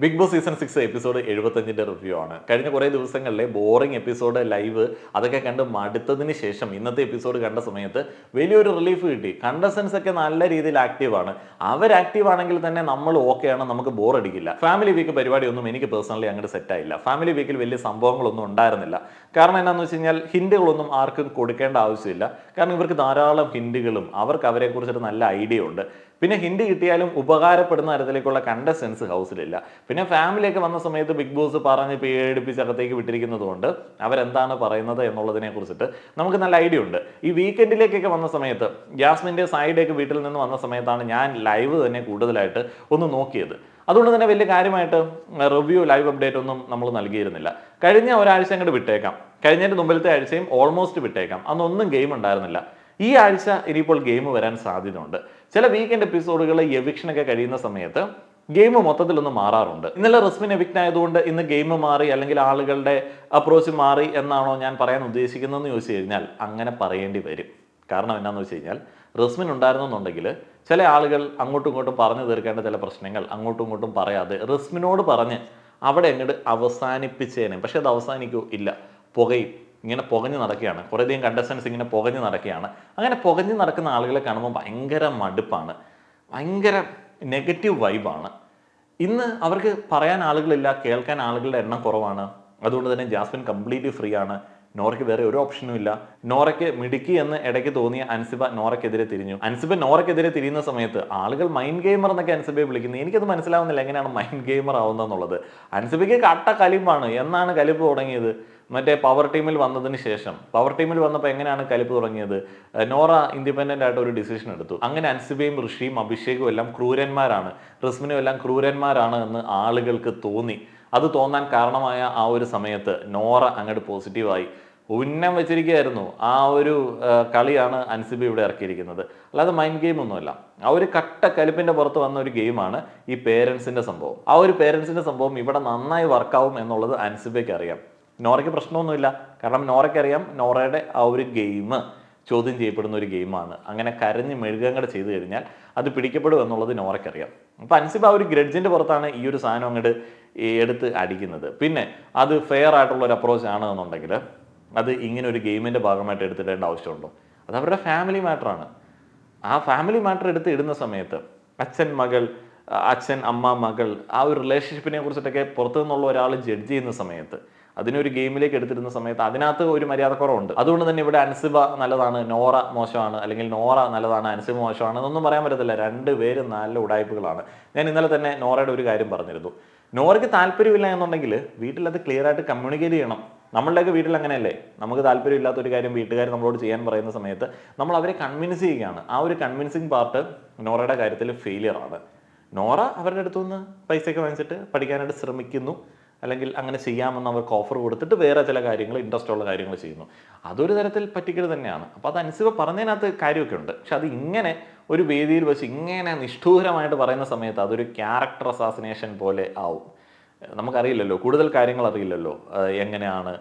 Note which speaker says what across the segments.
Speaker 1: Big Boss season 6 episode 75 review ആണ്. കഴിഞ്ഞ കുറേ ദിവസങ്ങളിലെ ബോറിംഗ് എപ്പിസോഡ് ലൈവ് അതൊക്കെ കണ്ട് മടുത്തതിന് ശേഷം ഇന്നത്തെ എപ്പിസോഡ് കണ്ട സമയത്ത് വലിയൊരു റിലീഫ് കിട്ടി. കണ്ടസ്റ്റൻസ് ഒക്കെ നല്ല രീതിയിൽ ആക്റ്റീവാണ്. അവർ ആക്റ്റീവ് ആണെങ്കിൽ തന്നെ നമ്മൾ ഓക്കെയാണ്, നമുക്ക് ബോർ അടിക്കില്ല. ഫാമിലി വീക്ക് പരിപാടിയൊന്നും എനിക്ക് പേഴ്സണലി അങ്ങോട്ട് സെറ്റായില്ല. ഫാമിലി വീക്കിൽ വലിയ സംഭവങ്ങളൊന്നും ഉണ്ടായിരുന്നില്ല. കാരണം എന്താണെന്ന് വെച്ച് കഴിഞ്ഞാൽ ഹിന്റുകളൊന്നും ആർക്കും കൊടുക്കേണ്ട ആവശ്യമില്ല. കാരണം ഇവർക്ക് ധാരാളം ഹിന്റുകളും അവർക്ക് അവരെ കുറിച്ചിട്ട് നല്ല ഐഡിയ ഉണ്ട്. പിന്നെ ഹിന്റ് കിട്ടിയാലും ഉപകാരപ്പെടുന്ന തരത്തിലേക്കുള്ള കണ്ടസ്റ്റൻസ് ഹൗസിലില്ല. പിന്നെ ഫാമിലിയൊക്കെ വന്ന സമയത്ത് ബിഗ് ബോസ് പറഞ്ഞ് പേടിപ്പിച്ച് അകത്തേക്ക് വിട്ടിരിക്കുന്നത് കൊണ്ട് അവരെന്താണ് പറയുന്നത് എന്നുള്ളതിനെ കുറിച്ചിട്ട് നമുക്ക് നല്ല ഐഡിയ ഉണ്ട്. ഈ വീക്കെൻഡിലേക്കൊക്കെ വന്ന സമയത്ത് ജാസ്മിൻ്റെ സൈഡൊക്കെ വീട്ടിൽ നിന്ന് വന്ന സമയത്താണ് ഞാൻ ലൈവ് തന്നെ കൂടുതലായിട്ട് ഒന്ന് നോക്കിയത്. അതുകൊണ്ട് തന്നെ വലിയ കാര്യമായിട്ട് റിവ്യൂ ലൈവ് അപ്ഡേറ്റ് ഒന്നും നമ്മൾ നൽകിയിരുന്നില്ല. കഴിഞ്ഞ ഒരാഴ്ച അങ്ങോട്ട് വിട്ടേക്കാം, കഴിഞ്ഞതിൻ്റെ മുമ്പിലത്തെ ആഴ്ചയും ഓൾമോസ്റ്റ് വിട്ടേക്കാം. അന്നൊന്നും ഗെയിം ഉണ്ടായിരുന്നില്ല. ഈ ആഴ്ച ഇനിയിപ്പോൾ ഗെയിം വരാൻ സാധ്യതയുണ്ട്. ചില വീക്കെൻഡ് എപ്പിസോഡുകൾ എവിക്ഷനൊക്കെ കഴിയുന്ന സമയത്ത് ഗെയിം മൊത്തത്തിലൊന്ന് മാറാറുണ്ട്. ഇന്നലെ റസ്മിൻ എവിക്റ്റ് ആയതുകൊണ്ട് ഇന്ന് ഗെയിം മാറി അല്ലെങ്കിൽ ആളുകളുടെ അപ്രോച്ച് മാറി എന്നാണോ ഞാൻ പറയാൻ ഉദ്ദേശിക്കുന്നതെന്ന് ചോദിച്ചു കഴിഞ്ഞാൽ അങ്ങനെ പറയേണ്ടി വരും. കാരണം എന്താണെന്ന് വെച്ച് കഴിഞ്ഞാൽ റസ്മിൻ ഉണ്ടായിരുന്നെന്നുണ്ടെങ്കിൽ ചില ആളുകൾ അങ്ങോട്ടും ഇങ്ങോട്ടും പറഞ്ഞു തീർക്കേണ്ട ചില പ്രശ്നങ്ങൾ അങ്ങോട്ടും ഇങ്ങോട്ടും പറയാതെ റസ്മിനോട് പറഞ്ഞ് അവിടെ അങ്ങോട്ട് അവസാനിപ്പിച്ചേനെ. പക്ഷെ അത് അവസാനിക്കൂ ഇല്ല, പുകയും ഇങ്ങനെ പുകഞ്ഞ് നടക്കുകയാണ്. കുറേയധികം കണ്ടസ്റ്റൻസ് ഇങ്ങനെ പുകഞ്ഞ് നടക്കുകയാണ്. അങ്ങനെ പുകഞ്ഞ് നടക്കുന്ന ആളുകളെ കാണുമ്പോൾ ഭയങ്കര മടുപ്പാണ്, ഭയങ്കര നെഗറ്റീവ് വൈബാണ്. ഇന്ന് അവർക്ക് പറയാൻ ആളുകളില്ല, കേൾക്കാൻ ആളുകളുടെ എണ്ണം കുറവാണ്. അതുകൊണ്ട് തന്നെ ജാസ്മിൻ കംപ്ലീറ്റ്ലി ഫ്രീ ആണ്. നോറയ്ക്ക് വേറെ ഒരു ഓപ്ഷനും ഇല്ല. നോറയ്ക്ക് മിടുക്കി എന്ന് ഇടയ്ക്ക് തോന്നിയ അൻസിബ നോറയ്ക്കെതിരെ തിരിഞ്ഞു. അൻസിബ നോറയ്ക്കെതിരെ തിരിയുന്ന സമയത്ത് ആളുകൾ മൈൻഡ് ഗെയിമർ എന്നൊക്കെ അൻസിബയെ വിളിക്കുന്നത്. എനിക്കത് മനസ്സിലാവുന്നില്ല എങ്ങനെയാണ് മൈൻഡ് ഗെയിമർ ആവുന്നതെന്നുള്ളത്. അൻസിബയ്ക്ക് കട്ട കലിപ്പാണ്. എന്നാണ് കലിപ്പ് തുടങ്ങിയത്? മറ്റേ പവർ ടീമിൽ വന്നതിന് ശേഷം. പവർ ടീമിൽ വന്നപ്പോൾ എങ്ങനെയാണ് കലിപ്പ് തുടങ്ങിയത്? നോറ ഇൻഡിപെൻഡന്റ് ആയിട്ട് ഒരു ഡിസിഷൻ എടുത്തു. അങ്ങനെ അൻസിബയും ഋഷിയും അഭിഷേകും എല്ലാം ക്രൂരന്മാരാണ്, റിസ്മിനും എല്ലാം ക്രൂരന്മാരാണ് എന്ന് ആളുകൾക്ക് തോന്നി. അത് തോന്നാൻ കാരണമായ ആ ഒരു സമയത്ത് നോറ അങ്ങോട്ട് പോസിറ്റീവായി ഉന്നം വെച്ചിരിക്കുകയായിരുന്നു. ആ ഒരു കളിയാണ് അൻസിബ ഇവിടെ ഇറക്കിയിരിക്കുന്നത്. അല്ലാതെ മൈൻഡ് ഗെയിം ഒന്നുമല്ല. ആ ഒരു കട്ട കലിപ്പിന്റെ പുറത്ത് വന്ന ഒരു ഗെയിമാണ് ഈ പേരൻസിന്റെ സംഭവം. ആ ഒരു പേരൻസിന്റെ സംഭവം ഇവിടെ നന്നായി വർക്കാവും എന്നുള്ളത് അൻസിബയ്ക്ക് അറിയാം. നോറയ്ക്ക് പ്രശ്നമൊന്നുമില്ല. കാരണം നോറയ്ക്കറിയാം നോറയുടെ ആ ഒരു ഗെയിം ചോദ്യം ചെയ്യപ്പെടുന്ന ഒരു ഗെയിമാണ്. അങ്ങനെ കരഞ്ഞ് മെഴുകങ്ങടെ ചെയ്തു കഴിഞ്ഞാൽ അത് പിടിക്കപ്പെടും എന്നുള്ളത് നോറയ്ക്കറിയാം. അപ്പോൾ അൻസിബ ആ ഒരു ഗ്രഡ്ജിൻ്റെ പുറത്താണ് ഈ ഒരു സാധനം അങ്ങോട്ട് എടുത്ത് അടിക്കുന്നത്. പിന്നെ അത് ഫെയർ ആയിട്ടുള്ള ഒരു അപ്രോച്ച് ആണ് എന്നുണ്ടെങ്കിൽ അത് ഇങ്ങനെ ഒരു ഗെയിമിൻ്റെ ഭാഗമായിട്ട് എടുത്തിടേണ്ട ആവശ്യമുണ്ടോ? അത് അവരുടെ ഫാമിലി മാറ്ററാണ്. ആ ഫാമിലി മാറ്റർ എടുത്ത് ഇടുന്ന സമയത്ത് അച്ഛൻ മകൾ, അച്ഛൻ അമ്മ മകൾ, ആ ഒരു റിലേഷൻഷിപ്പിനെ കുറിച്ചിട്ടൊക്കെ പുറത്തു നിന്നുള്ള ഒരാൾ ജഡ്ജ് ചെയ്യുന്ന സമയത്ത്, അതിനൊരു ഗെയിമിലേക്ക് എടുത്തിരുന്ന സമയത്ത് അതിനകത്ത് ഒരു മര്യാദക്കുറവുണ്ട്. അതുകൊണ്ട് തന്നെ ഇവിടെ അൻസിബ നല്ലതാണ്, നോറ മോശമാണ്, അല്ലെങ്കിൽ നോറ നല്ലതാണ്, അൻസിബ മോശമാണ് എന്നൊന്നും പറയാൻ പറ്റത്തില്ല. രണ്ടുപേരും നല്ല ഉടായ്പകളാണ്. ഞാൻ ഇന്നലെ തന്നെ നോറയുടെ ഒരു കാര്യം പറഞ്ഞിരുന്നു. നോറയ്ക്ക് താല്പര്യമില്ല എന്നുണ്ടെങ്കിൽ വീട്ടിൽ അത് ക്ലിയർ ആയിട്ട് കമ്മ്യൂണിക്കേറ്റ് ചെയ്യണം. നമ്മളുടെയൊക്കെ വീട്ടിൽ അങ്ങനെയല്ലേ? നമുക്ക് താല്പര്യമില്ലാത്തൊരു കാര്യം വീട്ടുകാർ നമ്മളോട് ചെയ്യാൻ പറയുന്ന സമയത്ത് നമ്മൾ അവരെ കൺവിൻസ് ചെയ്യുകയാണ്. ആ ഒരു കൺവിൻസിങ് പാർട്ട് നോറയുടെ കാര്യത്തിൽ ഫെയിലിയർ ആണ്. നോറ അവരുടെ അടുത്തുനിന്ന് പൈസയൊക്കെ വാങ്ങിച്ചിട്ട് പഠിക്കാനായിട്ട് ശ്രമിക്കുന്നു, അല്ലെങ്കിൽ അങ്ങനെ ചെയ്യാമെന്ന് അവർക്ക് ഓഫർ കൊടുത്തിട്ട് വേറെ ചില കാര്യങ്ങൾ, ഇൻട്രസ്റ്റ് ഉള്ള കാര്യങ്ങൾ ചെയ്യുന്നു. അതൊരു തരത്തിൽ പറ്റിക്കൽ തന്നെയാണ്. അപ്പോൾ അത് അൻസിബ പറഞ്ഞതിനകത്ത് കാര്യമൊക്കെ ഉണ്ട്. പക്ഷെ അത് ഇങ്ങനെ ഒരു വേദിയിൽ വെച്ച് ഇങ്ങനെ നിഷ്ഠൂരമായിട്ട് പറയുന്ന സമയത്ത് അതൊരു ക്യാരക്ടർ അസാസിനേഷൻ പോലെ ആവും. നമുക്കറിയില്ലല്ലോ, കൂടുതൽ കാര്യങ്ങൾ അറിയില്ലല്ലോ എങ്ങനെയാണ്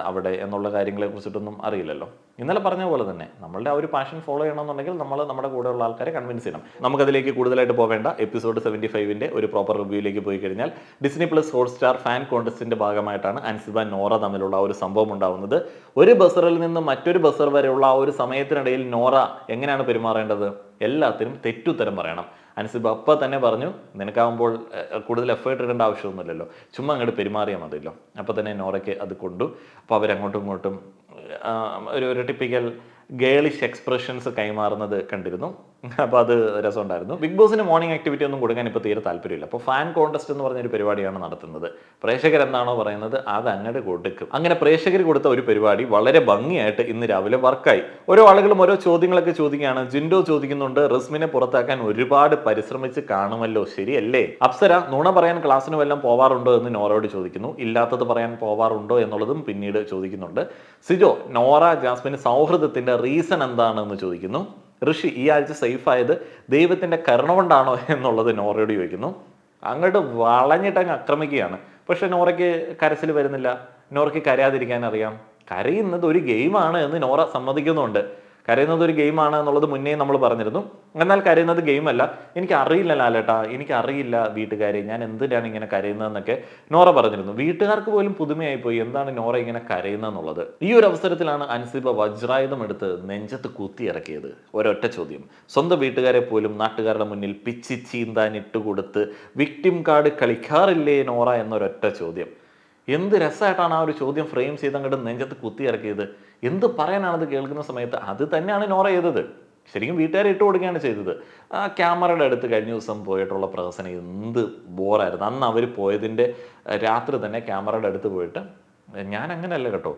Speaker 1: അവിടെ എന്നുള്ള കാര്യങ്ങളെ കുറിച്ചിട്ടൊന്നും അറിയില്ലല്ലോ. ഇന്നലെ പറഞ്ഞ പോലെ തന്നെ നമ്മളുടെ ആ ഒരു പാഷൻ ഫോളോ ചെയ്യണമെന്നുണ്ടെങ്കിൽ നമ്മൾ നമ്മുടെ കൂടെയുള്ള ആൾക്കാരെ കൺവിൻസ് ചെയ്യണം. നമുക്കതിലേക്ക് കൂടുതലായിട്ട് പോവേണ്ട. എപ്പിസോഡ് 75 ഒരു പ്രോപ്പർ റിവ്യൂയിലേക്ക് പോയി കഴിഞ്ഞാൽ ഡിസ്നി പ്ലസ് ഹോട്ട്സ്റ്റാർ ഫാൻ കോൺടെസ്റ്റിന്റെ ഭാഗമായിട്ടാണ് അൻസിബ നോറ തമ്മിലുള്ള ഒരു സംഭവം ഉണ്ടാവുന്നത്. ഒരു ബസറിൽ നിന്ന് മറ്റൊരു ബസർ വരെയുള്ള ആ ഒരു സമയത്തിനിടയിൽ നോറ എങ്ങനെയാണ് പെരുമാറേണ്ടത്? എല്ലാത്തിനും തെറ്റുത്തരം പറയണം. അൻസിബ അപ്പം തന്നെ പറഞ്ഞു, നിനക്കാവുമ്പോൾ കൂടുതൽ എഫേർട്ട് ഇടേണ്ട ആവശ്യമൊന്നുമില്ലല്ലോ, ചുമ്മാ അങ്ങോട്ട് പെരുമാറിയാൽ മതിയല്ലോ. അപ്പോൾ തന്നെ നോറയ്ക്ക് അത് കൊണ്ടു. അപ്പോൾ അവരങ്ങോട്ടും ഇങ്ങോട്ടും ഒരു ടിപ്പിക്കൽ ഗേളിഷ് എക്സ്പ്രഷൻസ് കൈമാറുന്നത് കണ്ടിരുന്നു. അപ്പോൾ അത് രസമുണ്ടായിരുന്നു. ബിഗ് ബോസിന് മോർണിംഗ് ആക്ടിവിറ്റി ഒന്നും കൊടുക്കാൻ ഇപ്പോൾ തീരെ താല്പര്യമില്ല. അപ്പോൾ ഫാൻ കോൺടെസ്റ്റ് എന്ന് പറഞ്ഞൊരു പരിപാടിയാണ് നടത്തുന്നത്. പ്രേക്ഷകർ എന്താണോ പറയുന്നത് അത് അങ്ങോട്ട് കൊടുക്കും. അങ്ങനെ പ്രേക്ഷകർ കൊടുത്ത ഒരു പരിപാടി വളരെ ഭംഗിയായിട്ട് ഇന്ന് രാവിലെ വർക്കായി. ഓരോ ആളുകളും ഓരോ ചോദ്യങ്ങളൊക്കെ ചോദിക്കുകയാണ്. ജിൻഡോ ചോദിക്കുന്നുണ്ട്, റസ്മിനെ പുറത്താക്കാൻ ഒരുപാട് പരിശ്രമിച്ച് കാണുമല്ലോ, ശരിയല്ലേ? അപ്സര, നുണ പറയാൻ ക്ലാസ്സിന് വല്ലതും പോവാറുണ്ടോ എന്ന് നോറയോട് ചോദിക്കുന്നു. ഇല്ലാത്തത് പറയാൻ പോവാറുണ്ടോ എന്നുള്ളതും പിന്നീട് ചോദിക്കുന്നുണ്ട്. സിജോ, നോറ ജാസ്മിന് സൗഹൃദത്തിന്റെ റീസൺ എന്താണെന്ന് ചോദിക്കുന്നു. ഋഷി, ഈ ആഴ്ച സേഫ് ആയത് ദൈവത്തിന്റെ കരുണ കൊണ്ടാണോ എന്നുള്ളത് നോറയോട് ചോദിക്കുന്നു. അങ്ങോട്ട് വളഞ്ഞിട്ടങ്ങ് ആക്രമിക്കുകയാണ്. പക്ഷെ നോറയ്ക്ക് കരച്ചിൽ വരുന്നില്ല. നോറയ്ക്ക് കരയാതിരിക്കാൻ അറിയാം. കരയുന്നത് ഒരു ഗെയിമാണ് എന്ന് നോറ സമ്മതിക്കുന്നുണ്ട്. കരയുന്നത് ഒരു ഗെയിമാണ് എന്നുള്ളത് മുന്നേ നമ്മൾ പറഞ്ഞിരുന്നു. എന്നാൽ കരയുന്നത് ഗെയിമല്ല. എനിക്ക് അറിയില്ല ലാലേട്ടാ, എനിക്കറിയില്ല വീട്ടുകാരെ, ഞാൻ എന്തിനാണ് ഇങ്ങനെ കരയുന്നതെന്നൊക്കെ നോറ പറഞ്ഞിരുന്നു. വീട്ടുകാർക്ക് പോലും പുതുമയായി പോയി, എന്താണ് നോറ ഇങ്ങനെ കരയുന്നതെന്നുള്ളത്. ഈ ഒരു അവസരത്തിലാണ് അൻസിബ വജ്രായുധം എടുത്ത് നെഞ്ചത്ത് കുത്തിയിറക്കിയത്. ഒരൊറ്റ ചോദ്യം. സ്വന്തം വീട്ടുകാരെ പോലും നാട്ടുകാരുടെ മുന്നിൽ പിച്ചി ചീന്താൻ ഇട്ടുകൊടുത്ത് വിക്ടിം കാർഡ് കളിക്കാറില്ലേ നോറ എന്നൊരൊറ്റ ചോദ്യം. എന്ത് രസമായിട്ടാണ് ആ ഒരു ചോദ്യം ഫ്രെയിം ചെയ്ത് അങ്ങോട്ട് നെഞ്ചത്ത് കുത്തിയിറക്കിയത്. എന്ത് പറയാനാണത് കേൾക്കുന്ന സമയത്ത് അത് തന്നെയാണ് നോറ ചെയ്തത്. ശരിക്കും വീട്ടുകാരെ ഇട്ട് കൊടുക്കുകയാണ് ചെയ്തത്. ആ ക്യാമറയുടെ അടുത്ത് കഴിഞ്ഞ ദിവസം പോയിട്ടുള്ള പ്രഹസനം എന്ത് ബോറായിരുന്നു. അന്ന് അവർ പോയതിൻ്റെ രാത്രി തന്നെ ക്യാമറയുടെ അടുത്ത് പോയിട്ട് ഞാൻ അങ്ങനെയല്ല കേട്ടോ,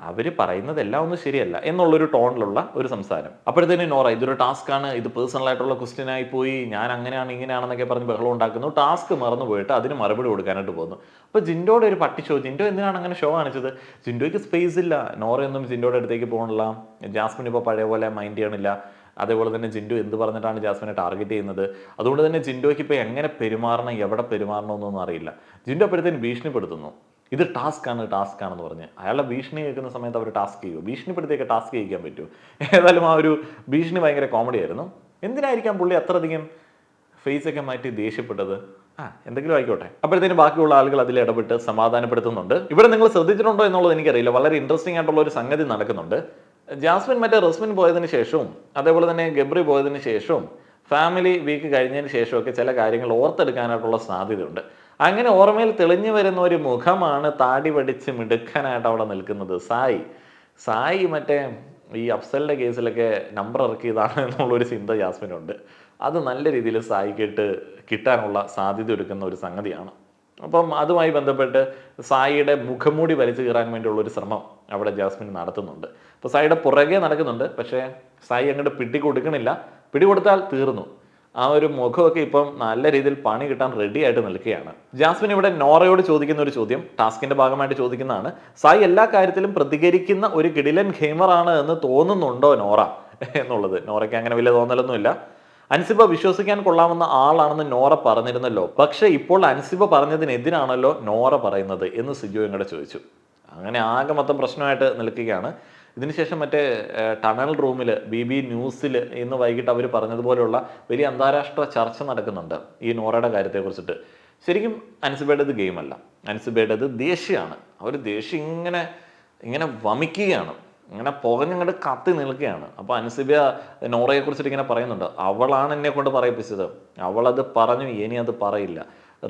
Speaker 1: അവർ പറയുന്നതെല്ലാം ഒന്നും ശരിയല്ല എന്നുള്ളൊരു ടോണിലുള്ള ഒരു സംസാരം. അപ്പോഴത്തേന് നോറ ഇതൊരു ടാസ്ക്കാണ്, ഇത് പേഴ്സണലായിട്ടുള്ള ക്വസ്റ്റ്യൻ ആയി പോയി, ഞാൻ അങ്ങനെയാണ് ഇങ്ങനെയാണെന്നൊക്കെ പറഞ്ഞ് ബഹളം ഉണ്ടാക്കുന്നു. ടാസ്ക് മറന്നു പോയിട്ട് അതിന് മറുപടി കൊടുക്കാനായിട്ട് പോകുന്നു. അപ്പോൾ ജിൻഡോയുടെ ഒരു പട്ടി ഷോ. ജിൻഡോ എന്തിനാണ് അങ്ങനെ ഷോ കാണിച്ചത്? ജിൻഡോയ്ക്ക് സ്പേസ് ഇല്ല. നോറയൊന്നും ജിൻഡോയുടെ അടുത്തേക്ക് പോകണില്ല. ജാസ്മിൻ ഇപ്പോൾ പഴയ പോലെ മൈൻഡ് ചെയ്യണില്ല. അതേപോലെ തന്നെ ജിൻഡോ എന്ത് പറഞ്ഞിട്ടാണ് ജാസ്മിനെ ടാർഗറ്റ് ചെയ്യുന്നത്. അതുകൊണ്ട് തന്നെ ജിൻഡോയ്ക്ക് ഇപ്പോൾ എങ്ങനെ പെരുമാറണം, എവിടെ പെരുമാറണമെന്നൊന്നും അറിയില്ല. ജിൻഡോ അപ്പോഴത്തേന് ഭീഷണിപ്പെടുത്തുന്നു. ഇത് ടാസ്ക്കാണെന്ന് പറഞ്ഞ്. അയാളുടെ ഭീഷണി കേൾക്കുന്ന സമയത്ത് അവർ ടാസ്ക് ചെയ്യുമോ? ഭീഷണിപ്പെടുത്തിയൊക്കെ ടാസ്ക് ചെയ്യിക്കാൻ പറ്റുമോ? ഏതായാലും ആ ഒരു ഭീഷണി ഭയങ്കര കോമഡി ആയിരുന്നു. എന്തിനായിരിക്കാം പുള്ളി അത്രയധികം ഫേസൊക്കെ മാറ്റി ദേഷ്യപ്പെട്ടത്? എന്തെങ്കിലും ആയിക്കോട്ടെ. അപ്പോഴത്തേനും ബാക്കിയുള്ള ആളുകൾ അതിൽ ഇടപെട്ട് സമാധാനപ്പെടുത്തുന്നുണ്ട്. ഇവിടെ നിങ്ങൾ ശ്രദ്ധിച്ചിട്ടുണ്ടോ എന്നുള്ളത് എനിക്കറിയില്ല. വളരെ ഇൻട്രസ്റ്റിംഗ് ആയിട്ടുള്ള ഒരു സംഗതി നടക്കുന്നുണ്ട്. ജാസ്മിൻ മറ്റേ റസ്മിൻ പോയതിന് ശേഷവും അതേപോലെ തന്നെ ഗബ്രി പോയതിന് ശേഷവും ഫാമിലി വീക്ക് കഴിഞ്ഞതിന് ശേഷമൊക്കെ ചില കാര്യങ്ങൾ ഓർത്തെടുക്കാനായിട്ടുള്ള സാധ്യതയുണ്ട്. അങ്ങനെ ഓർമ്മയിൽ തെളിഞ്ഞു വരുന്ന ഒരു മുഖമാണ് താടി പഠിച്ച് മിടുക്കനായിട്ട് അവിടെ നിൽക്കുന്നത് സായി മറ്റേ ഈ അഫ്സലിൻ്റെ കേസിലൊക്കെ നമ്പർ ഇറക്കിയതാണ് എന്നുള്ളൊരു ചിന്ത ജാസ്മിനുണ്ട്. അത് നല്ല രീതിയിൽ സായിക്കിട്ട് കിട്ടാനുള്ള സാധ്യത ഒരുക്കുന്ന ഒരു സംഗതിയാണ്. അപ്പം അതുമായി ബന്ധപ്പെട്ട് സായിയുടെ മുഖംമൂടി വലിച്ചു കീറാൻ വേണ്ടിയുള്ള ഒരു ശ്രമം അവിടെ ജാസ്മിൻ നടത്തുന്നുണ്ട്. അപ്പോൾ സായിയുടെ പുറകെ നടക്കുന്നുണ്ട്. പക്ഷേ സായി അങ്ങോട്ട് പിടികൊടുക്കണില്ല. പിടികൊടുത്താൽ തീർന്നു. ആ ഒരു മുഖമൊക്കെ ഇപ്പം നല്ല രീതിയിൽ പണി കിട്ടാൻ റെഡി ആയിട്ട് നിൽക്കുകയാണ്. ജാസ്മിൻ ഇവിടെ നോറയോട് ചോദിക്കുന്ന ഒരു ചോദ്യം, ടാസ്കിന്റെ ഭാഗമായിട്ട് ചോദിക്കുന്നതാണ്. സായി എല്ലാ കാര്യത്തിലും പ്രതികരിക്കുന്ന ഒരു കിടിലൻ ഗെയിമറാണ് എന്ന് തോന്നുന്നുണ്ടോ നോറ എന്നുള്ളത്. നോറയ്ക്ക് അങ്ങനെ വലിയ തോന്നലൊന്നുമില്ല. അൻസിബ വിശ്വസിക്കാൻ കൊള്ളാവുന്ന ആളാണെന്ന് നോറ പറഞ്ഞിരുന്നല്ലോ, പക്ഷെ ഇപ്പോൾ അൻസിബ പറഞ്ഞതിനെതിരാണല്ലോ നോറ പറയുന്നത് എന്ന് സിജോ ഇങ്ങോട്ട് ചോദിച്ചു. അങ്ങനെ ആകെ മൊത്തം പ്രശ്നമായിട്ട് നിൽക്കുകയാണ്. ഇതിനുശേഷം മറ്റേ ടണൽ റൂമിൽ BB ന്യൂസിൽ ഇന്ന് വൈകിട്ട് അവർ പറഞ്ഞതുപോലെയുള്ള വലിയ അന്താരാഷ്ട്ര ചർച്ച നടക്കുന്നുണ്ട് ഈ നോറയുടെ കാര്യത്തെക്കുറിച്ചിട്ട്. ശരിക്കും അൻസിബയുടേത് ഗെയിമല്ല, അൻസിബയുടേത് ദേഷ്യമാണ്. അവർ ദേഷ്യം ഇങ്ങനെ വമിക്കുകയാണ്, ഇങ്ങനെ പുകഞ്ഞങ്ങോട്ട് കത്തി നിൽക്കുകയാണ്. അപ്പോൾ അൻസിബ നോറയെ കുറിച്ചിട്ട് ഇങ്ങനെ പറയുന്നുണ്ട്, അവളാണ് എന്നെ കൊണ്ട് പറയിപ്പിച്ചത്, അവളത് പറഞ്ഞു, ഇനി അത് പറയില്ല.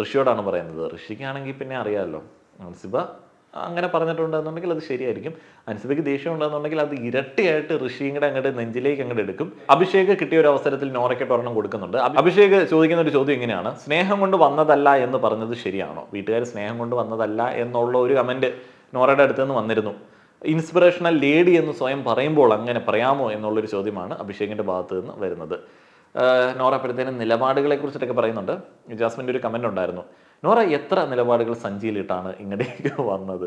Speaker 1: ഋഷിയോടാണ് പറയുന്നത്. ഋഷിക്കാണെങ്കിൽ പിന്നെ അറിയാമല്ലോ, അൻസിബ അങ്ങനെ പറഞ്ഞിട്ടുണ്ടെന്നുണ്ടെങ്കിൽ അത് ശരിയായിരിക്കും. അൻസിബയ്ക്ക് ദേഷ്യം ഉണ്ടെന്നുണ്ടെങ്കിൽ അത് ഇരട്ടിയായിട്ട് ഋഷിയുടെ അങ്ങോട്ട് നെഞ്ചിലേക്ക് അങ്ങോട്ട് എടുക്കും. അഭിഷേക് കിട്ടിയ ഒരു അവസരത്തിൽ നോറയ്ക്ക് ഒരെണ്ണം കൊടുക്കുന്നുണ്ട്. അഭിഷേക് ചോദിക്കുന്ന ഒരു ചോദ്യം ഇങ്ങനെയാണ്, സ്നേഹം കൊണ്ട് വന്നതല്ല എന്ന് പറഞ്ഞത് ശരിയാണോ? വീട്ടുകാർ സ്നേഹം കൊണ്ട് വന്നതല്ല എന്നുള്ള ഒരു കമന്റ് നോറയുടെ അടുത്ത് നിന്ന് വന്നിരുന്നു. ഇൻസ്പിറേഷണൽ ലേഡി എന്ന് സ്വയം പറയുമ്പോൾ അങ്ങനെ പറയാമോ എന്നുള്ളൊരു ചോദ്യമാണ് അഭിഷേകിന്റെ ഭാഗത്ത് നിന്ന് വരുന്നത്. നോറ അപ്പോഴത്തേനും നിലപാടുകളെ കുറിച്ചിട്ടൊക്കെ പറയുന്നുണ്ട്. ജാസ്മിൻ്റെ ഒരു കമന്റ് ഉണ്ടായിരുന്നു, നോറ എത്ര നിലപാടുകൾ സഞ്ചിയിലിട്ടാണ് ഇങ്ങോട്ടേക്ക് വന്നത്?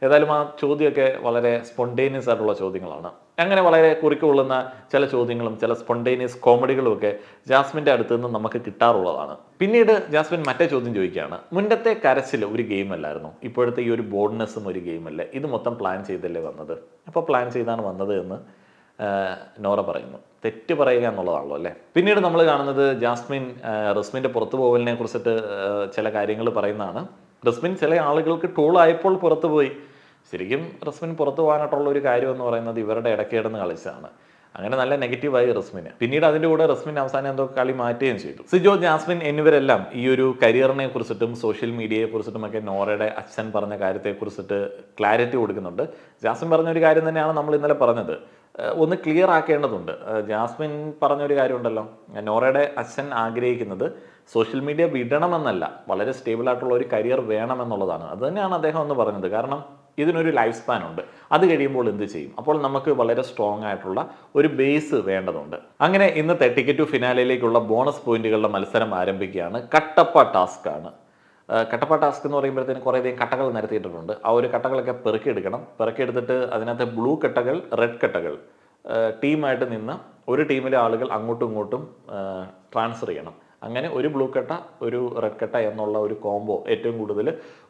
Speaker 1: ഏതായാലും ആ ചോദ്യമൊക്കെ വളരെ സ്പോണ്ടേനിയസ് ആയിട്ടുള്ള ചോദ്യങ്ങളാണ്. അങ്ങനെ വളരെ കുറിക്കൊള്ളുന്ന ചില ചോദ്യങ്ങളും ചില സ്പോണ്ടേനിയസ് കോമഡികളും ഒക്കെ ജാസ്മിൻ്റെ അടുത്ത് നിന്ന് നമുക്ക് കിട്ടാറുള്ളതാണ്. പിന്നീട് ജാസ്മിൻ മറ്റേ ചോദ്യം ചോദിക്കുകയാണ്, മുന്നത്തെ കരച്ചിൽ ഒരു ഗെയിം അല്ലായിരുന്നു, ഇപ്പോഴത്തെ ഈ ഒരു ബോൾഡ്നെസ്സും ഒരു ഗെയിമല്ലേ, ഇത് മൊത്തം പ്ലാൻ ചെയ്തല്ലേ വന്നത്? അപ്പോൾ പ്ലാൻ ചെയ്താണ് വന്നത് എന്ന് നോറ പറയുന്നു. തെറ്റ് പറയുക എന്നുള്ളതാണല്ലോ അല്ലേ. പിന്നീട് നമ്മൾ കാണുന്നത് ജാസ്മിൻ റസ്മിൻ്റെ പുറത്തു പോകലിനെ കുറിച്ചിട്ട് ചില കാര്യങ്ങൾ പറയുന്നതാണ്. റസ്മിൻ ചില ആളുകൾക്ക് ടൂളായപ്പോൾ പുറത്തു പോയി. ശരിക്കും റസ്മിൻ പുറത്തു പോകാനായിട്ടുള്ള ഒരു കാര്യം എന്ന് പറയുന്നത് ഇവരുടെ ഇടയ്ക്കിടന്ന് കളിച്ചതാണ്. അങ്ങനെ നല്ല നെഗറ്റീവായി റസ്മിന്. പിന്നീട് അതിൻ്റെ കൂടെ റസ്മിൻ അവസാനം എന്തോ കളി മാറ്റുകയും ചെയ്തു. സിജോ, ജാസ്മിൻ എന്നിവരെല്ലാം ഈ ഒരു കരിയറിനെ കുറിച്ചിട്ടും സോഷ്യൽ മീഡിയയെ കുറിച്ചിട്ടുമൊക്കെ നോറയുടെ അച്ഛൻ പറഞ്ഞ കാര്യത്തെക്കുറിച്ചിട്ട് ക്ലാരിറ്റി കൊടുക്കുന്നുണ്ട്. ജാസ്മിൻ പറഞ്ഞൊരു കാര്യം തന്നെയാണ് നമ്മൾ ഇന്നലെ പറഞ്ഞത്, ഒന്ന് ക്ലിയർ ആക്കേണ്ടതുണ്ട്. ജാസ്മിൻ പറഞ്ഞൊരു കാര്യമുണ്ടല്ലോ, നോറയുടെ അച്ഛൻ ആഗ്രഹിക്കുന്നത് സോഷ്യൽ മീഡിയ വിടണമെന്നല്ല, വളരെ സ്റ്റേബിൾ ആയിട്ടുള്ള ഒരു കരിയർ വേണമെന്നുള്ളതാണ്. അത് തന്നെയാണ് അദ്ദേഹം എന്ന് പറഞ്ഞത്. കാരണം ഇതിനൊരു ലൈഫ് സ്പാൻ ഉണ്ട്, അത് കഴിയുമ്പോൾ എന്ത് ചെയ്യും? അപ്പോൾ നമുക്ക് വളരെ സ്ട്രോങ് ആയിട്ടുള്ള ഒരു ബേസ് വേണ്ടതുണ്ട്. അങ്ങനെ ഇന്നത്തെ ടിക്കറ്റ് ടു ഫിനാലയിലേക്കുള്ള ബോണസ് പോയിന്റുകളുടെ മത്സരം ആരംഭിക്കുകയാണ്. കട്ടപ്പ ടാസ്ക് ആണ്. കട്ടപ്പ ടാസ്ക് എന്ന് പറയുമ്പോഴത്തേന് കുറേയധികം കട്ടകൾ നിരത്തിയിട്ടുണ്ട്. ആ ഒരു കട്ടകളൊക്കെ പെറുക്കിയെടുക്കണം. പെറുക്കിയെടുത്തിട്ട് അതിനകത്ത് ബ്ലൂ കട്ടകൾ, റെഡ് കട്ടകൾ ടീമായിട്ട് നിന്ന് ഒരു ടീമിലെ ആളുകൾ അങ്ങോട്ടും ഇങ്ങോട്ടും ട്രാൻസ്ഫർ ചെയ്യണം. അങ്ങനെ ഒരു ബ്ലൂ കട്ട ഒരു റെഡ് കട്ട എന്നുള്ള ഒരു കോംബോ ഏറ്റവും കൂടുതൽ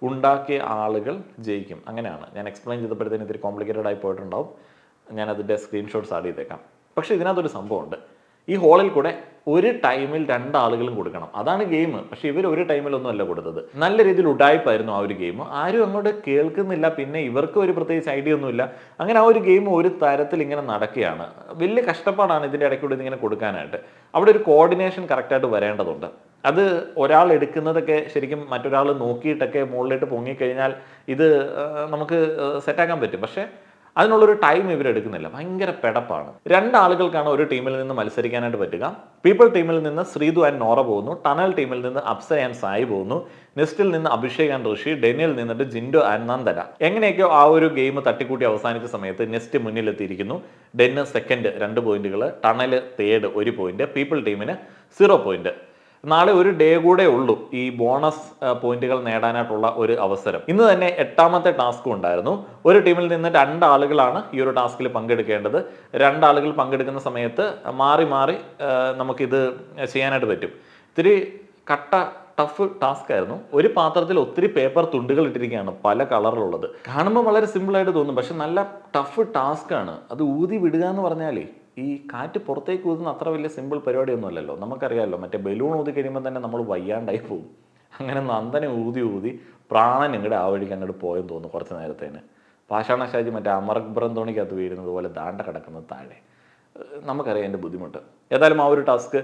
Speaker 1: ഉണ്ടാക്കിയ ആളുകൾ ജയിക്കും. അങ്ങനെയാണ് ഞാൻ എക്സ്പ്ലെയിൻ ചെയ്തപ്പോഴത്തേന് ഇത്തിരി കോംപ്ലിക്കേറ്റഡ് ആയി പോയിട്ടുണ്ടാവും. ഞാൻ അതിൻ്റെ സ്ക്രീൻഷോട്ട്സ് ആഡ് ചെയ്തേക്കാം. പക്ഷേ ഇതിനകത്തൊരു സംഭവമുണ്ട്. ഈ ഹോളിൽ കൂടെ ഒരു ടൈമിൽ 2 ആളുകളും കൊടുക്കണം. അതാണ് ഗെയിം. പക്ഷേ ഇവർ ഒരു ടൈമിലൊന്നും അല്ല കൊടുത്തത്. നല്ല രീതിയിൽ ഉഡായിപ്പായിരുന്നു ആ ഒരു ഗെയിം. ആരും അങ്ങോട്ട് കേൾക്കുന്നില്ല. പിന്നെ ഇവർക്ക് ഒരു പ്രത്യേകിച്ച് ഐഡിയ ഒന്നുമില്ല. അങ്ങനെ ആ ഒരു ഗെയിം ഒരു തരത്തിൽ ഇങ്ങനെ നടക്കുകയാണ്. വലിയ കഷ്ടപ്പാടാണ് ഇതിൻ്റെ ഇടയ്ക്കൂടെ ഇതിങ്ങനെ കൊടുക്കാനായിട്ട്. അവിടെ ഒരു കോർഡിനേഷൻ കറക്റ്റായിട്ട് വരേണ്ടതുണ്ട്. അത് ഒരാൾ എടുക്കുന്നതൊക്കെ ശരിക്കും മറ്റൊരാൾ നോക്കിയിട്ടൊക്കെ മുകളിലോട്ട് പൊങ്ങിക്കഴിഞ്ഞാൽ ഇത് നമുക്ക് സെറ്റാക്കാൻ പറ്റും. പക്ഷേ അതിനുള്ളൊരു ടൈം ഇവരെടുക്കുന്നില്ല. ഭയങ്കര പെടപ്പാണ്. 2 ആളുകൾക്കാണ് ഒരു ടീമിൽ നിന്ന് മത്സരിക്കാനായിട്ട് പറ്റുക. പീപ്പിൾ ടീമിൽ നിന്ന് ശ്രീതു ആൻഡ് നോറ പോകുന്നു. ടണൽ ടീമിൽ നിന്ന് അപ്സര ആൻഡ് സായി പോകുന്നു. നെസ്റ്റിൽ നിന്ന് അഭിഷേക് ആൻഡ് ഋഷി. ഡെന്നിൽ നിന്നിട്ട് ജിൻഡോ ആൻഡ് നന്ദന. എങ്ങനെയൊക്കെയോ ആ ഒരു ഗെയിം തട്ടിക്കൂട്ടി അവസാനിച്ച സമയത്ത് നെസ്റ്റ് മുന്നിലെത്തിയിരിക്കുന്നു. ഡെന്ന് സെക്കൻഡ് 2 പോയിന്റുകൾ, ടണൽ തേർഡ് 1 പോയിന്റ്, പീപ്പിൾ ടീമിന് 0 പോയിന്റ്. നാളെ ഒരു ഡേ കൂടെ ഉള്ളൂ ഈ ബോണസ് പോയിന്റുകൾ നേടാനായിട്ടുള്ള ഒരു അവസരം. ഇന്ന് തന്നെ 8ാമത്തെ ടാസ്കും ഉണ്ടായിരുന്നു. ഒരു ടീമിൽ നിന്ന് 2 ആളുകളാണ് ഈ ഒരു ടാസ്കിൽ പങ്കെടുക്കേണ്ടത്. 2 ആളുകൾ പങ്കെടുക്കുന്ന സമയത്ത് മാറി മാറി നമുക്കിത് ചെയ്യാനായിട്ട് പറ്റും. ഇത്തിരി ടഫ് ടാസ്ക് ആയിരുന്നു. ഒരു പാത്രത്തിൽ ഒത്തിരി പേപ്പർ തുണ്ടുകൾ ഇട്ടിരിക്കുകയാണ്, പല കളറിലുള്ളത്. കാണുമ്പോൾ വളരെ സിമ്പിളായിട്ട് തോന്നും, പക്ഷെ നല്ല ടഫ് ടാസ്ക് ആണ്. അത് ഊതി വിടുക എന്ന് പറഞ്ഞാലേ ഈ കാറ്റ് പുറത്തേക്ക് ഊതുന്ന അത്ര വലിയ സിമ്പിൾ പരിപാടിയൊന്നും അല്ലല്ലോ. നമുക്കറിയാമല്ലോ, മറ്റേ ബലൂൺ ഊതി കഴിയുമ്പോൾ തന്നെ നമ്മൾ വയ്യാണ്ടായി പോകും. അങ്ങനെ നന്ദനെ ഊതി പ്രാണൻ ഇങ്ങോട്ട് ആ വഴിക്ക് അങ്ങോട്ട് പോയെന്ന് തോന്നുന്നു കുറച്ച് നേരത്തേന്. പാഷാണ ഷാജി മറ്റേ അമർബ്രം തോണിക്കകത്ത് വീഴുന്നത് പോലെ ദാണ്ട കിടക്കുന്നത് താഴെ. നമുക്കറിയാം എൻ്റെ ബുദ്ധിമുട്ട്. ഏതായാലും ആ ഒരു ടാസ്ക്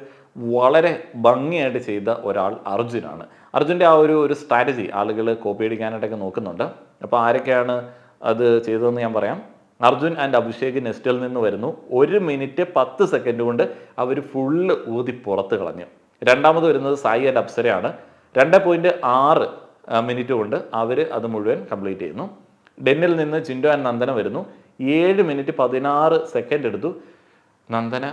Speaker 1: വളരെ ഭംഗിയായിട്ട് ചെയ്ത ഒരാൾ അർജുനാണ്. അർജുൻ്റെ ആ ഒരു സ്ട്രാറ്റജി ആളുകൾ കോപ്പി അടിക്കാനായിട്ടൊക്കെ നോക്കുന്നുണ്ട്. അപ്പോൾ ആരൊക്കെയാണ് അത് ചെയ്തതെന്ന് ഞാൻ പറയാം. അർജുൻ ആൻഡ് അഭിഷേക് നെസ്റ്റിൽ നിന്ന് വരുന്നു. 1 മിനിറ്റ് 10 സെക്കൻഡ് കൊണ്ട് അവർ ഫുള്ള് ഊതി പുറത്ത് കളഞ്ഞു. രണ്ടാമത് വരുന്നത് സായി ആൻഡ് അപ്സരയാണ്. 2.6 മിനിറ്റ് കൊണ്ട് അവർ അത് മുഴുവൻ കംപ്ലീറ്റ് ചെയ്യുന്നു. ഡെന്നിൽ നിന്ന് ജിൻഡോ ആൻഡ് നന്ദന വരുന്നു. 7 മിനിറ്റ് 16 സെക്കൻഡ് എടുത്തു. നന്ദന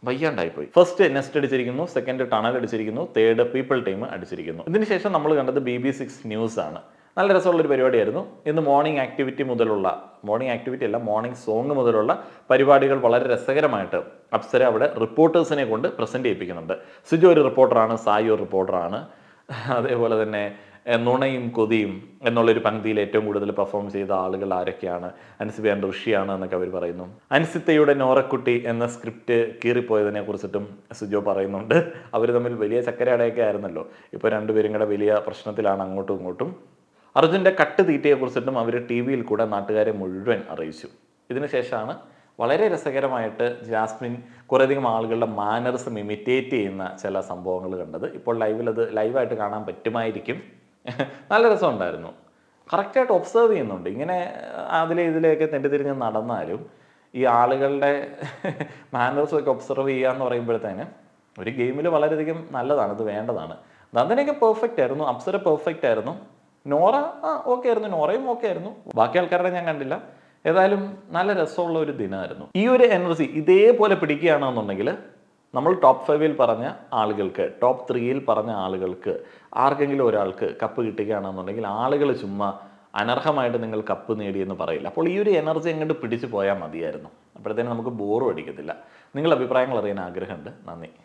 Speaker 1: വയ്യാണ്ടായിപ്പോയി. ഫസ്റ്റ് നെസ്റ്റ് അടിച്ചിരിക്കുന്നു, സെക്കൻഡ് ടണൽ അടിച്ചിരിക്കുന്നു, തേർഡ് പീപ്പിൾ ടീം അടിച്ചിരിക്കുന്നു. ഇതിനുശേഷം നമ്മൾ കണ്ടത് BB6 ന്യൂസ് ആണ്. നല്ല രസമുള്ളൊരു പരിപാടിയായിരുന്നു. ഇന്ന് മോർണിംഗ് ആക്ടിവിറ്റി അല്ല മോർണിംഗ് സോങ് മുതലുള്ള പരിപാടികൾ വളരെ രസകരമായിട്ട് അപ്സര അവിടെ റിപ്പോർട്ടേഴ്സിനെ കൊണ്ട് പ്രസൻറ്റ് ചെയ്യിപ്പിക്കുന്നുണ്ട്. സിജു ഒരു റിപ്പോർട്ടറാണ്, സായി ഒരു റിപ്പോർട്ടറാണ്. അതേപോലെ തന്നെ നുണയും കൊതിയും എന്നുള്ളൊരു പങ്ക്തിയിൽ ഏറ്റവും കൂടുതൽ പെർഫോം ചെയ്ത ആളുകൾ ആരൊക്കെയാണ്? അൻസിബ ആൻഡ് ഋഷിയാണ് എന്നൊക്കെ അവർ പറയുന്നു. അൻസിത്തയുടെ നോറക്കുട്ടി എന്ന സ്ക്രിപ്റ്റ് കീറിപ്പോയതിനെ കുറിച്ചിട്ടും സിജോ പറയുന്നുണ്ട്. അവർ തമ്മിൽ വലിയ ചക്കരയടയൊക്കെ ആയിരുന്നല്ലോ. ഇപ്പോൾ രണ്ടുപേരും കൂടെ വലിയ പ്രശ്നത്തിലാണ് അങ്ങോട്ടും ഇങ്ങോട്ടും. അർജുൻ്റെ കട്ട് തീറ്റയെക്കുറിച്ചിട്ടും അവർ TV-യിൽ കൂടെ നാട്ടുകാരെ മുഴുവൻ അറിയിച്ചു. ഇതിനുശേഷമാണ് വളരെ രസകരമായിട്ട് ജാസ്മിൻ കുറേയധികം ആളുകളുടെ മാനർസ് ഇമിറ്റേറ്റ് ചെയ്യുന്ന ചില സംഭവങ്ങൾ കണ്ടത്. ഇപ്പോൾ ലൈവായിട്ട് കാണാൻ പറ്റുമായിരിക്കും. നല്ല രസമുണ്ടായിരുന്നു. കറക്റ്റായിട്ട് ഒബ്സർവ് ചെയ്യുന്നുണ്ട്. ഇങ്ങനെ ഇതിലെയൊക്കെ തെറ്റിത്തിരിഞ്ഞ് നടന്നാലും ഈ ആളുകളുടെ മാനേഴ്സൊക്കെ ഒബ്സർവ് ചെയ്യുക എന്ന് പറയുമ്പോഴത്തേന് ഒരു ഗെയിമിൽ വളരെയധികം നല്ലതാണ്, ഇത് വേണ്ടതാണ്. നന്ദനയൊക്കെ പെർഫെക്റ്റ് ആയിരുന്നു, അപ്സര പെർഫെക്റ്റ് ആയിരുന്നു, നോറ ഓക്കെ ആയിരുന്നു, നോറയും ഓക്കെ ആയിരുന്നു. ബാക്കി ആൾക്കാരുടെ ഞാൻ കണ്ടില്ല. ഏതായാലും നല്ല രസമുള്ള ഒരു ദിനമായിരുന്നു. ഈ ഒരു എനർജി ഇതേപോലെ പിടിക്കുകയാണെന്നുണ്ടെങ്കിൽ നമ്മൾ ടോപ്പ് 5-ൽ പറഞ്ഞ ആളുകൾക്ക്, ടോപ്പ് 3-ൽ പറഞ്ഞ ആളുകൾക്ക് ആർക്കെങ്കിലും ഒരാൾക്ക് കപ്പ് കിട്ടുകയാണെന്നുണ്ടെങ്കിൽ ആളുകൾ ചുമ്മാ അനർഹമായിട്ട് നിങ്ങൾ കപ്പ് നേടിയെന്ന് പറയില്ല. അപ്പോൾ ഈ ഒരു എനർജി അങ്ങോട്ട് പിടിച്ചു പോയാൽ മതിയായിരുന്നു. അപ്പോഴത്തേനും നമുക്ക് ബോറും അടിക്കത്തില്ല. നിങ്ങളുടെ അഭിപ്രായങ്ങൾ അറിയാൻ ആഗ്രഹമുണ്ട്. നന്ദി.